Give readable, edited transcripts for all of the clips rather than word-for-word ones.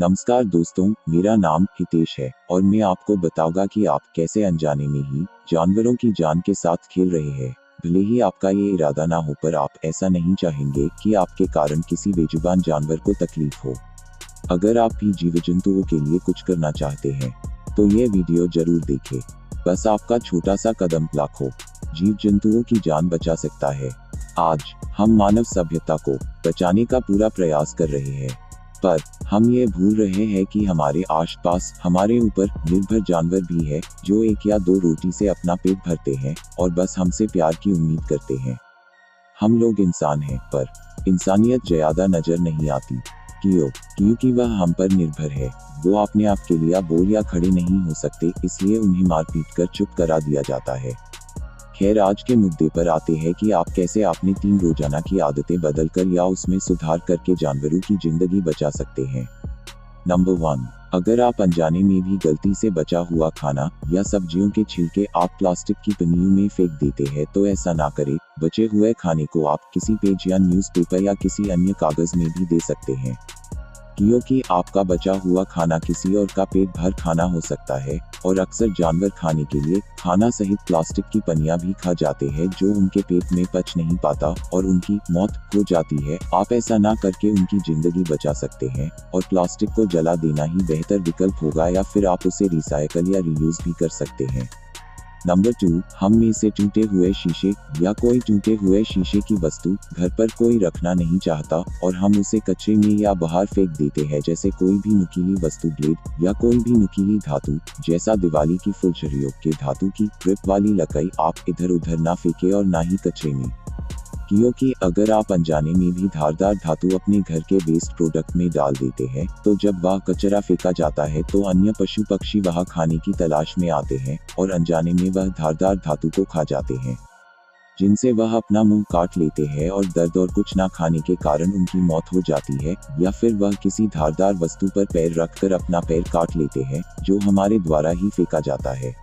नमस्कार दोस्तों, मेरा नाम हितेश है और मैं आपको बताऊंगा कि आप कैसे अनजाने में ही जानवरों की जान के साथ खेल रहे हैं। भले ही आपका ये इरादा ना हो, पर आप ऐसा नहीं चाहेंगे कि आपके कारण किसी बेजुबान जानवर को तकलीफ हो। अगर आप भी जीव जंतुओं के लिए कुछ करना चाहते हैं तो ये वीडियो जरूर देखें। बस आपका छोटा सा कदम लाखों जीव जंतुओं की जान बचा सकता है। आज हम मानव सभ्यता को बचाने का पूरा प्रयास कर रहे हैं, पर हम ये भूल रहे हैं कि हमारे आसपास हमारे ऊपर निर्भर जानवर भी है जो एक या दो रोटी से अपना पेट भरते हैं और बस हमसे प्यार की उम्मीद करते हैं। हम लोग इंसान हैं, पर इंसानियत ज्यादा नजर नहीं आती। क्योंकि वह हम पर निर्भर है। वो अपने आप के लिए बोल या खड़े नहीं हो सकते, इसलिए उन्हें मार पीट कर चुप करा दिया जाता है। खैर, आज के मुद्दे पर आते हैं कि आप कैसे अपनी 3 रोजाना की आदतें बदलकर या उसमें सुधार करके जानवरों की जिंदगी बचा सकते हैं। नंबर 1, अगर आप अनजाने में भी गलती से बचा हुआ खाना या सब्जियों के छिलके आप प्लास्टिक की पन्नियों में फेंक देते हैं तो ऐसा ना करें। बचे हुए खाने को आप किसी पेज या न्यूज़पेपर या किसी अन्य कागज में भी दे सकते हैं, क्योंकि आपका बचा हुआ खाना किसी और का पेट भर खाना हो सकता है। और अक्सर जानवर खाने के लिए खाना सहित प्लास्टिक की पन्नियां भी खा जाते हैं जो उनके पेट में पच नहीं पाता और उनकी मौत हो जाती है। आप ऐसा ना करके उनकी जिंदगी बचा सकते हैं और प्लास्टिक को जला देना ही बेहतर विकल्प होगा, या फिर आप उसे रिसाइकल या रीयूज भी कर सकते हैं। नंबर 2, हम में से टूटे हुए शीशे या कोई टूटे हुए शीशे की वस्तु घर पर कोई रखना नहीं चाहता और हम उसे कचरे में या बाहर फेंक देते हैं, जैसे कोई भी नुकीली वस्तु, ब्लेड या कोई भी नुकीली धातु जैसा दिवाली की फुलझड़ियों के धातु की ट्रिप वाली लकड़ी आप इधर उधर ना फेंके और ना ही कचरे में। क्योंकि अगर आप अनजाने में भी धारदार धातु अपने घर के वेस्ट प्रोडक्ट में डाल देते हैं तो जब वह कचरा फेंका जाता है तो अन्य पशु पक्षी वह खाने की तलाश में आते हैं और अनजाने में वह धारदार धातु को खा जाते हैं, जिनसे वह अपना मुंह काट लेते हैं और दर्द और कुछ ना खाने के कारण उनकी मौत हो जाती है, या फिर वह किसी धारदार वस्तु पर पैर रखकर अपना पैर काट लेते हैं जो हमारे द्वारा ही फेंका जाता है।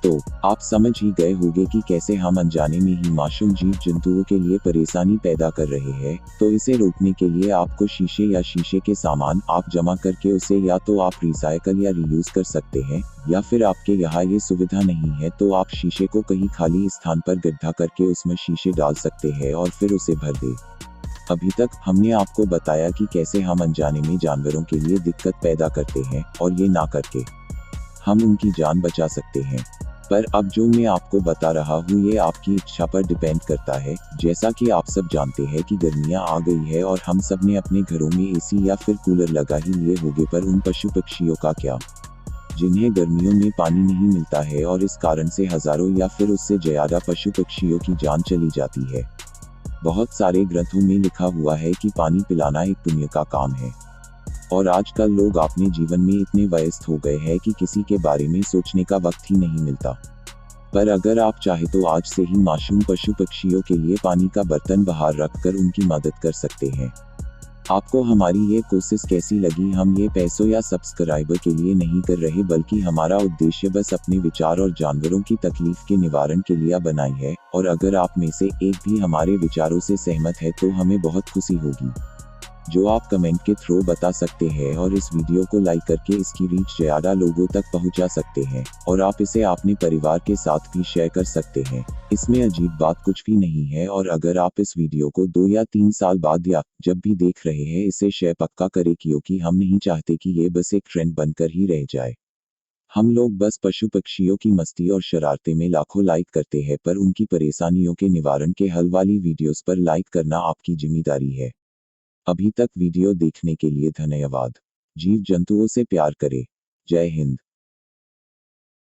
तो आप समझ ही गए होंगे कि कैसे हम अनजाने में ही मासूम जीव जंतुओं के लिए परेशानी पैदा कर रहे हैं। तो इसे रोकने के लिए आपको शीशे या शीशे के सामान आप जमा करके उसे या तो आप रिसाइकल या रीयूज कर सकते हैं, या फिर आपके यहाँ ये सुविधा नहीं है तो आप शीशे को कहीं खाली स्थान पर गड्ढा करके उसमें शीशे डाल सकते हैं और फिर उसे भर दें। अभी तक हमने आपको बताया कि कैसे हम अनजाने में जानवरों के लिए दिक्कत पैदा करते हैं और ये ना करके हम उनकी जान बचा सकते हैं। पर अब जो मैं आपको बता रहा हूँ ये आपकी इच्छा पर डिपेंड करता है। जैसा कि आप सब जानते हैं कि गर्मियाँ आ गई है और हम सब ने अपने घरों में एसी या फिर कूलर लगा ही लिए होंगे, पर उन पशु पक्षियों का क्या, जिन्हें गर्मियों में पानी नहीं मिलता है और इस कारण से हजारों या फिर उससे ज्यादा पशु पक्षियों की जान चली जाती है। बहुत सारे ग्रंथों में लिखा हुआ है कि पानी पिलाना एक पुण्य का काम है, और आजकल लोग अपने जीवन में इतने व्यस्त हो गए हैं कि किसी के बारे में सोचने का वक्त ही नहीं मिलता। पर अगर आप चाहे तो आज से ही मासूम पशु पक्षियों के लिए पानी का बर्तन बाहर रखकर उनकी मदद कर सकते हैं। आपको हमारी ये कोशिश कैसी लगी? हम ये पैसों या सब्सक्राइबर के लिए नहीं कर रहे, बल्कि हमारा उद्देश्य बस अपने विचार और जानवरों की तकलीफ के निवारण के लिए बनाई है। और अगर आप में से एक भी हमारे विचारों से सहमत है तो हमें बहुत खुशी होगी, जो आप कमेंट के थ्रू बता सकते हैं। और इस वीडियो को लाइक करके इसकी रीच ज्यादा लोगों तक पहुंचा सकते हैं, और आप इसे अपने परिवार के साथ भी शेयर कर सकते हैं। इसमें अजीब बात कुछ भी नहीं है। और अगर आप इस वीडियो को 2 या 3 साल बाद या जब भी देख रहे हैं, इसे शेयर पक्का करें, क्योंकि हम नहीं चाहते कि ये बस एक ट्रेंड बनकर ही रह जाए। हम लोग बस पशु पक्षियों की मस्ती और शरारते में लाखों लाइक करते हैं, पर उनकी परेशानियों के निवारण के हल वाली वीडियोस पर लाइक करना आपकी जिम्मेदारी है। अभी तक वीडियो देखने के लिए धन्यवाद। जीव जंतुओं से प्यार करें। जय हिंद।